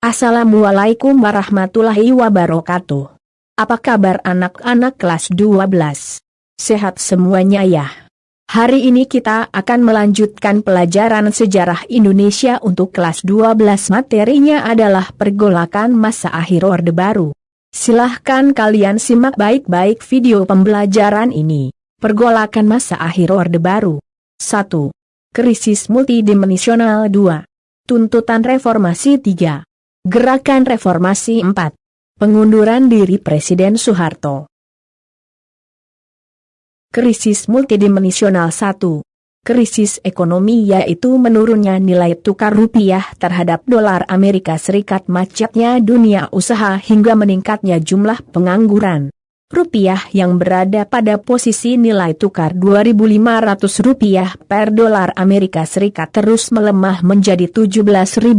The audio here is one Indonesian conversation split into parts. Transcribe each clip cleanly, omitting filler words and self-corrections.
Assalamualaikum warahmatullahi wabarakatuh. Apa kabar anak-anak kelas 12? Sehat semuanya ya? Hari ini kita akan melanjutkan pelajaran sejarah Indonesia untuk kelas 12. Materinya adalah pergolakan masa akhir Orde Baru. Silahkan kalian simak baik-baik video pembelajaran ini. Pergolakan masa akhir Orde Baru. 1. Krisis multidimensional. 2. Tuntutan reformasi. 3. Gerakan reformasi. 4. Pengunduran diri Presiden Soeharto. Krisis multidimensional. 1. Krisis ekonomi, yaitu menurunnya nilai tukar rupiah terhadap dolar Amerika Serikat, macetnya dunia usaha hingga meningkatnya jumlah pengangguran. Rupiah yang berada pada posisi nilai tukar Rp2.500 per dolar Amerika Serikat terus melemah menjadi Rp17.000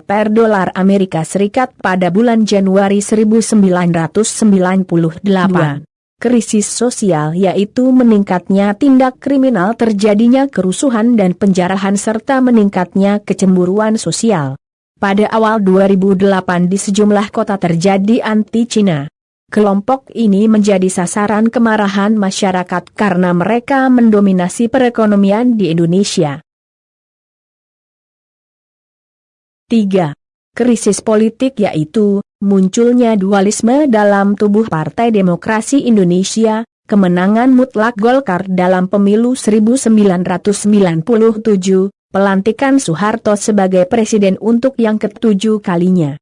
per dolar Amerika Serikat pada bulan Januari 1998. 2. Krisis sosial, yaitu meningkatnya tindak kriminal, terjadinya kerusuhan dan penjarahan serta meningkatnya kecemburuan sosial. Pada awal 2008 di sejumlah kota terjadi anti-Cina. Kelompok ini menjadi sasaran kemarahan masyarakat karena mereka mendominasi perekonomian di Indonesia. 3. Krisis politik, yaitu munculnya dualisme dalam tubuh Partai Demokrasi Indonesia, kemenangan mutlak Golkar dalam pemilu 1997, pelantikan Soeharto sebagai presiden untuk yang ke-7 kalinya.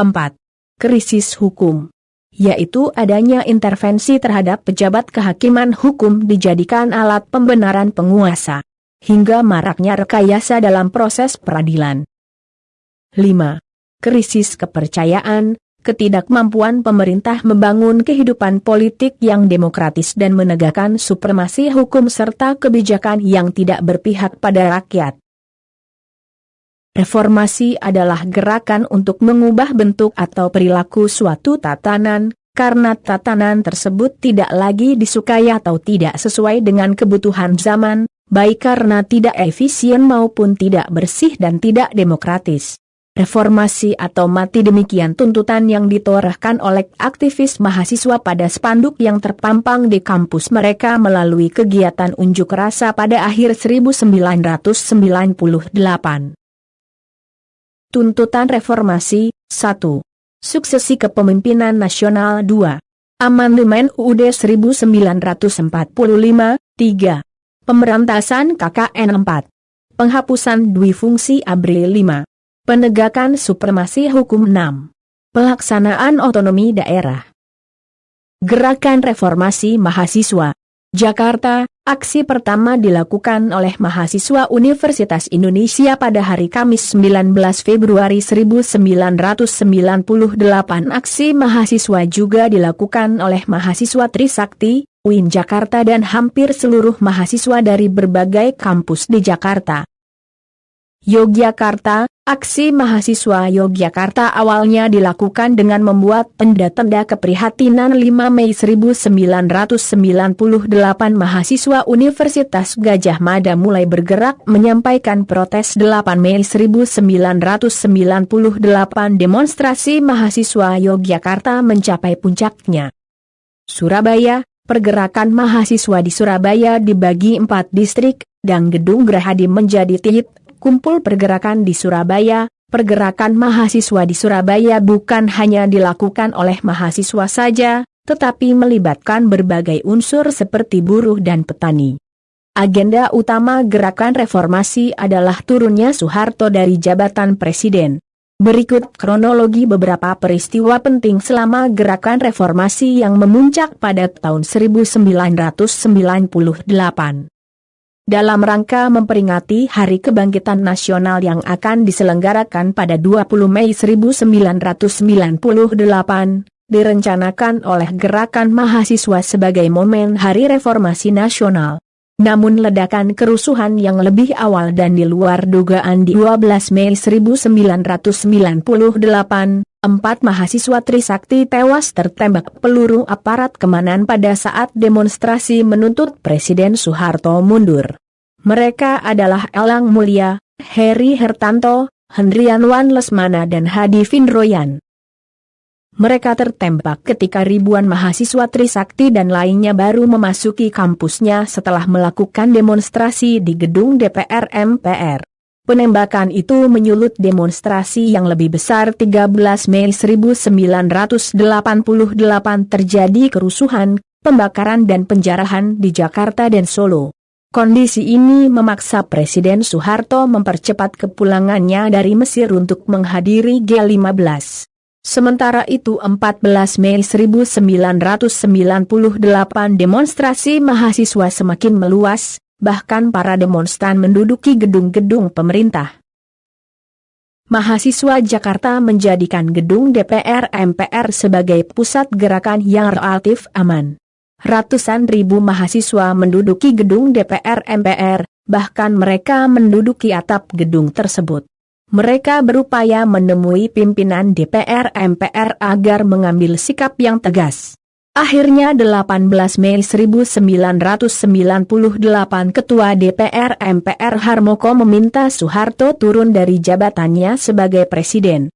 4. Krisis hukum, yaitu adanya intervensi terhadap pejabat kehakiman hukum dijadikan alat pembenaran penguasa, hingga maraknya rekayasa dalam proses peradilan. 5. Krisis kepercayaan, ketidakmampuan pemerintah membangun kehidupan politik yang demokratis dan menegakkan supremasi hukum serta kebijakan yang tidak berpihak pada rakyat. Reformasi adalah gerakan untuk mengubah bentuk atau perilaku suatu tatanan, karena tatanan tersebut tidak lagi disukai atau tidak sesuai dengan kebutuhan zaman, baik karena tidak efisien maupun tidak bersih dan tidak demokratis. Reformasi atau mati, demikian tuntutan yang ditorehkan oleh aktivis mahasiswa pada spanduk yang terpampang di kampus mereka melalui kegiatan unjuk rasa pada akhir 1998. Tuntutan reformasi. 1. Suksesi kepemimpinan nasional. 2. Amandemen UUD 1945. 3. Pemberantasan KKN. 4. Penghapusan duifungsi ABRI. 5. Penegakan supremasi hukum. 6. Pelaksanaan otonomi daerah. Gerakan reformasi mahasiswa. Jakarta. Aksi pertama dilakukan oleh mahasiswa Universitas Indonesia pada hari Kamis 19 Februari 1998. Aksi mahasiswa juga dilakukan oleh mahasiswa Trisakti, UIN Jakarta dan hampir seluruh mahasiswa dari berbagai kampus di Jakarta. Yogyakarta. Aksi mahasiswa Yogyakarta awalnya dilakukan dengan membuat tanda-tanda keprihatinan. 5 Mei 1998 mahasiswa Universitas Gadjah Mada mulai bergerak menyampaikan protes. 8 Mei 1998 demonstrasi mahasiswa Yogyakarta mencapai puncaknya. Surabaya. Pergerakan mahasiswa di Surabaya dibagi 4 distrik, dan Gedung Gerahadi menjadi titik kumpul pergerakan di Surabaya. Pergerakan mahasiswa di Surabaya bukan hanya dilakukan oleh mahasiswa saja, tetapi melibatkan berbagai unsur seperti buruh dan petani. Agenda utama gerakan reformasi adalah turunnya Soeharto dari jabatan presiden. Berikut kronologi beberapa peristiwa penting selama gerakan reformasi yang memuncak pada tahun 1998. Dalam rangka memperingati Hari Kebangkitan Nasional yang akan diselenggarakan pada 20 Mei 1998, direncanakan oleh gerakan mahasiswa sebagai momen Hari Reformasi Nasional. Namun ledakan kerusuhan yang lebih awal dan di luar dugaan di 12 Mei 1998, 4 mahasiswa Trisakti tewas tertembak peluru aparat keamanan pada saat demonstrasi menuntut Presiden Soeharto mundur. Mereka adalah Elang Mulia, Heri Hertanto, Hendriawan Lesmana dan Hadi Findroyan. Mereka tertembak ketika ribuan mahasiswa Trisakti dan lainnya baru memasuki kampusnya setelah melakukan demonstrasi di gedung DPR MPR. Penembakan itu menyulut demonstrasi yang lebih besar. 13 Mei 1988 terjadi kerusuhan, pembakaran dan penjarahan di Jakarta dan Solo. Kondisi ini memaksa Presiden Soeharto mempercepat kepulangannya dari Mesir untuk menghadiri G15. Sementara itu 14 Mei 1998 demonstrasi mahasiswa semakin meluas, bahkan para demonstran menduduki gedung-gedung pemerintah. Mahasiswa Jakarta menjadikan gedung DPR MPR sebagai pusat gerakan yang relatif aman. Ratusan ribu mahasiswa menduduki gedung DPR MPR, bahkan mereka menduduki atap gedung tersebut. Mereka berupaya menemui pimpinan DPR MPR agar mengambil sikap yang tegas. Akhirnya 18 Mei 1998 Ketua DPR MPR Harmoko meminta Soeharto turun dari jabatannya sebagai presiden.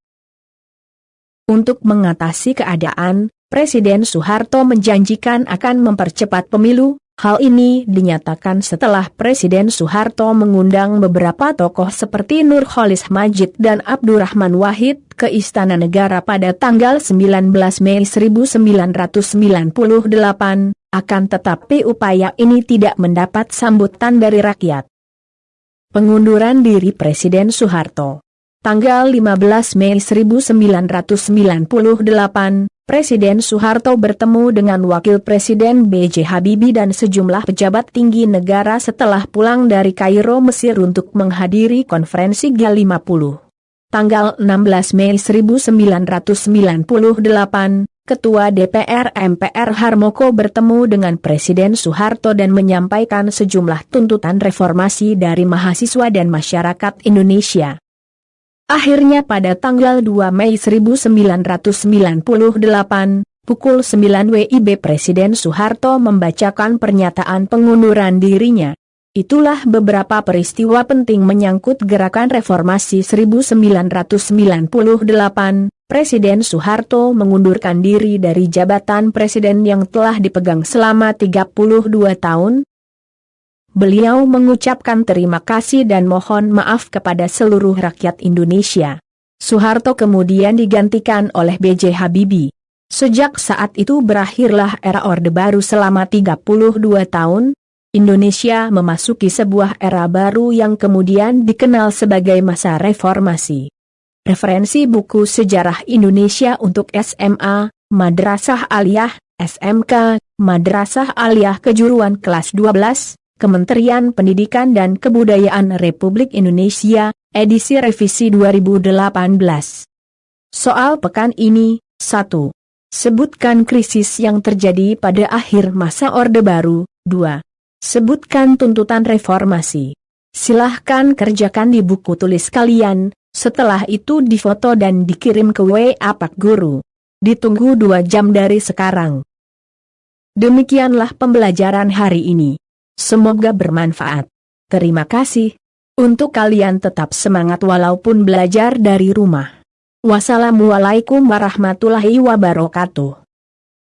Untuk mengatasi keadaan, Presiden Soeharto menjanjikan akan mempercepat pemilu. Hal ini dinyatakan setelah Presiden Soeharto mengundang beberapa tokoh seperti Nurholis Majid dan Abdurrahman Wahid ke Istana Negara pada tanggal 19 Mei 1998, akan tetapi upaya ini tidak mendapat sambutan dari rakyat. Pengunduran diri Presiden Soeharto. Tanggal 15 Mei 1998, Presiden Soeharto bertemu dengan Wakil Presiden B.J. Habibie dan sejumlah pejabat tinggi negara setelah pulang dari Kairo, Mesir untuk menghadiri konferensi G50. Tanggal 16 Mei 1998, Ketua DPR MPR Harmoko bertemu dengan Presiden Soeharto dan menyampaikan sejumlah tuntutan reformasi dari mahasiswa dan masyarakat Indonesia. Akhirnya pada tanggal 2 Mei 1998, pukul 9 WIB Presiden Soeharto membacakan pernyataan pengunduran dirinya. Itulah beberapa peristiwa penting menyangkut gerakan reformasi 1998. Presiden Soeharto mengundurkan diri dari jabatan presiden yang telah dipegang selama 32 tahun. Beliau mengucapkan terima kasih dan mohon maaf kepada seluruh rakyat Indonesia. Soeharto kemudian digantikan oleh B.J. Habibie. Sejak saat itu berakhirlah era Orde Baru selama 32 tahun. Indonesia memasuki sebuah era baru yang kemudian dikenal sebagai masa reformasi. Referensi buku Sejarah Indonesia untuk SMA, Madrasah Aliyah, SMK, Madrasah Aliyah Kejuruan kelas 12, Kementerian Pendidikan dan Kebudayaan Republik Indonesia, edisi revisi 2018. Soal pekan ini, 1. Sebutkan krisis yang terjadi pada akhir masa Orde Baru. 2. Sebutkan tuntutan reformasi. Silahkan kerjakan di buku tulis kalian, setelah itu difoto dan dikirim ke WA Pak Guru. Ditunggu 2 jam dari sekarang. Demikianlah pembelajaran hari ini. Semoga bermanfaat. Terima kasih. Untuk kalian tetap semangat walaupun belajar dari rumah. Wassalamualaikum warahmatullahi wabarakatuh.